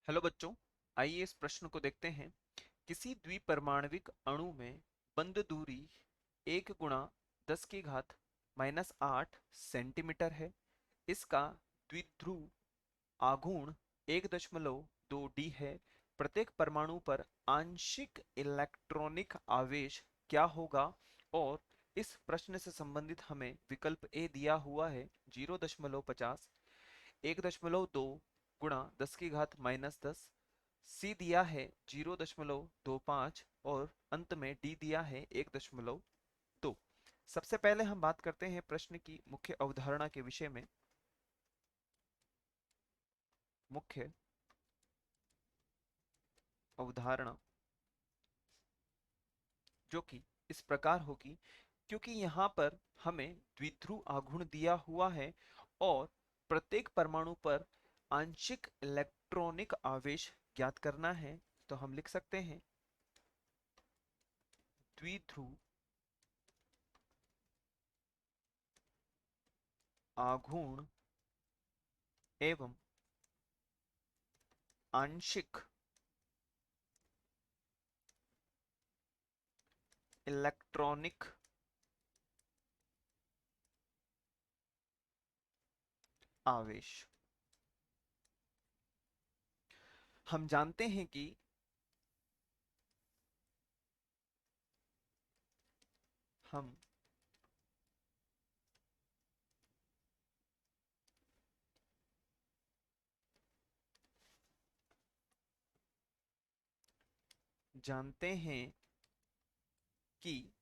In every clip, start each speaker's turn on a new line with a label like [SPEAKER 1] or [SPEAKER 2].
[SPEAKER 1] Hello बच्चों, आइए इस प्रश्न को देखते हैं। किसी द्विपरमाणविक अणु में बंद दूरी 1 × 10⁻⁻8 सेंटीमीटर है। इसका द्विध्रुव आघूर्ण 1.2 डी है। प्रत्येक परमाणु पर आंशिक इलेक्ट्रॉनिक आवेश क्या होगा? और इस प्रश्न से संबंधित हमें विकल्प ए दिया हुआ है 0.50, 1.2 × 10⁻⁻10, सी दिया है 0.25 और अंत में डी दिया है 1.2। सबसे पहले हम बात करते हैं प्रश्न की मुख्य अवधारणा के विषय में। मुख्य अवधारणा जो कि इस प्रकार होगी, क्योंकि यहाँ पर हमें द्विध्रुव आघूर्ण दिया हुआ है और प्रत्येक परमाणु पर आंशिक इलेक्ट्रॉनिक आवेश ज्ञात करना है, तो हम लिख सकते हैं द्विध्रुव आघूर्ण एवं आंशिक इलेक्ट्रॉनिक आवेश। हम जानते हैं कि हम जानते हैं कि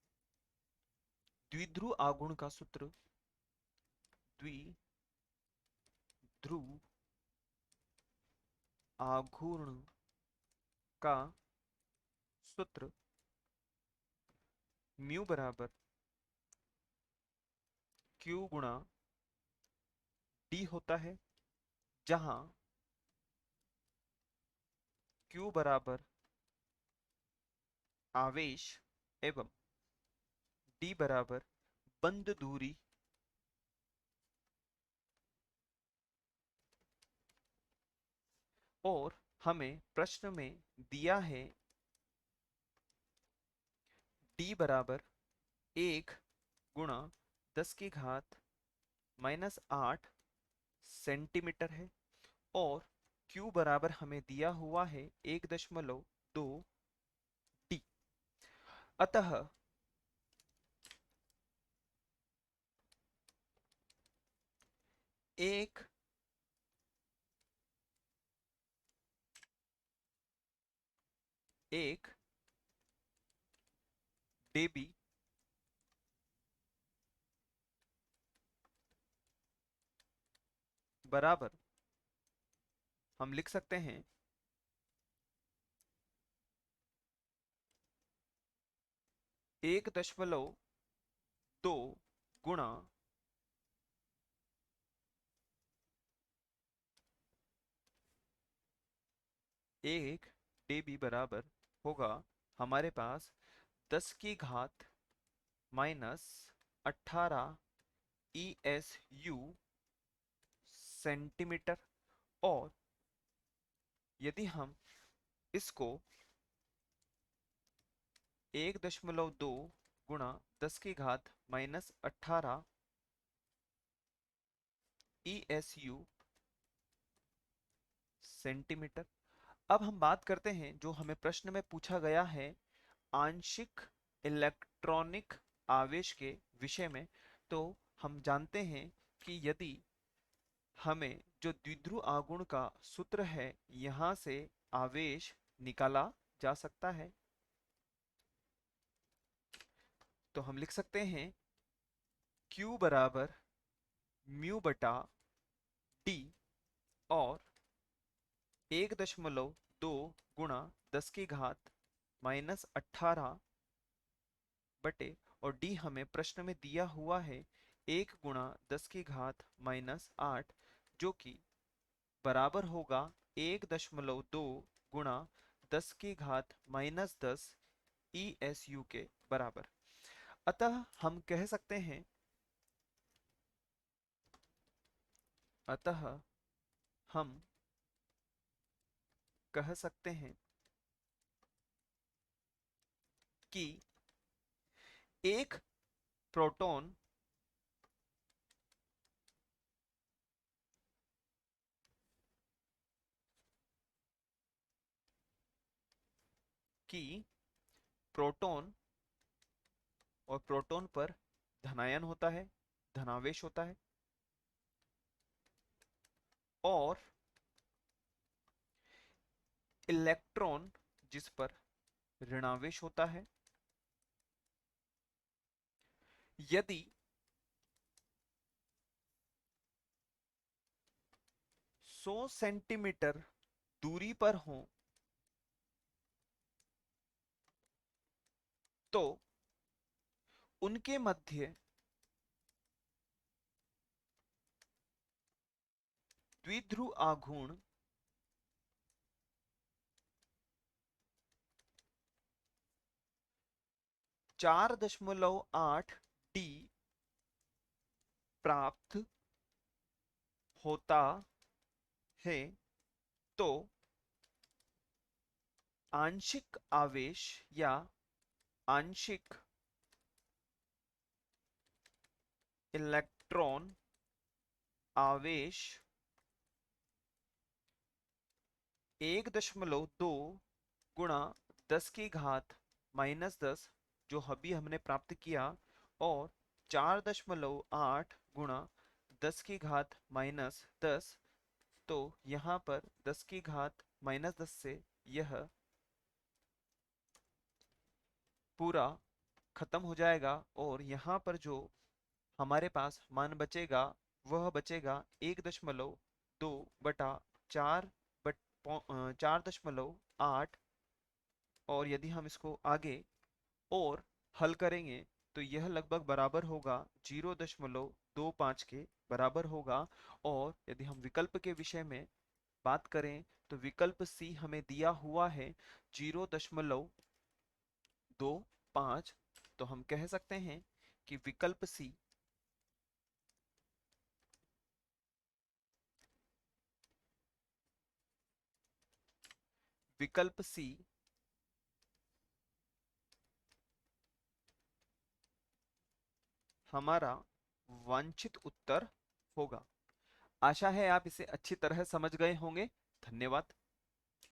[SPEAKER 1] द्विध्रुव आघूर्ण का सूत्र द्विध्रुव आघूर्ण का सूत्र म्यू बराबर क्यू गुणा डी होता है, जहां क्यू बराबर आवेश एवं डी बराबर बंद दूरी और हमें प्रश्न में दिया है डी बराबर 1 × 10⁻⁻8 सेंटीमीटर है और Q बराबर हमें दिया हुआ है 1.2 डी। अतः एक एक डेबी बराबर हम लिख सकते हैं 1.2 गुणा 1 डेबी बराबर होगा हमारे पास 10⁻⁻18 ESU सेंटीमीटर। और यदि हम इसको 1.2 गुणा 10⁻⁻18 ESU सेंटीमीटर। अब हम बात करते हैं जो हमें प्रश्न में पूछा गया है आंशिक इलेक्ट्रॉनिक आवेश के विषय में। तो हम जानते हैं कि यदि हमें जो द्विध्रुव आघूर्ण का सूत्र है यहाँ से आवेश निकाला जा सकता है, तो हम लिख सकते हैं Q बराबर म्यू बटा डी और 1.2 गुणा 10⁻⁻18 बटे, और डी हमें प्रश्न में दिया हुआ है 1 × 10⁻⁻8, जो कि बराबर होगा 1.2 गुणा 10⁻⁻10 ESU के बराबर। अतः हम कह सकते हैं अतः हम कह सकते हैं कि एक प्रोटॉन की प्रोटॉन और प्रोटॉन पर धनायन होता है, धनावेश होता है, और इलेक्ट्रॉन जिस पर ऋणावेश होता है। यदि 100 सेंटीमीटर दूरी पर हो तो उनके मध्य द्विध्रुव आघूर्ण 4.8 डी प्राप्त होता है, तो आंशिक आवेश या आंशिक इलेक्ट्रॉन आवेश 1.2 गुणा 10⁻⁻10 जो अभी हमने प्राप्त किया, और 4.8 गुणा 10⁻⁻10, तो यहाँ पर 10⁻⁻10 से यह पूरा खत्म हो जाएगा, और यहाँ पर जो हमारे पास मान बचेगा वह बचेगा 1.2/4 4.8। और यदि हम इसको आगे और हल करेंगे तो यह लगभग बराबर होगा 0.25 के बराबर होगा। और यदि हम विकल्प के विषय में बात करें तो विकल्प सी हमें दिया हुआ है 0.25। तो हम कह सकते हैं कि विकल्प सी हमारा वांछित उत्तर होगा। आशा है आप इसे अच्छी तरह समझ गए होंगे। धन्यवाद।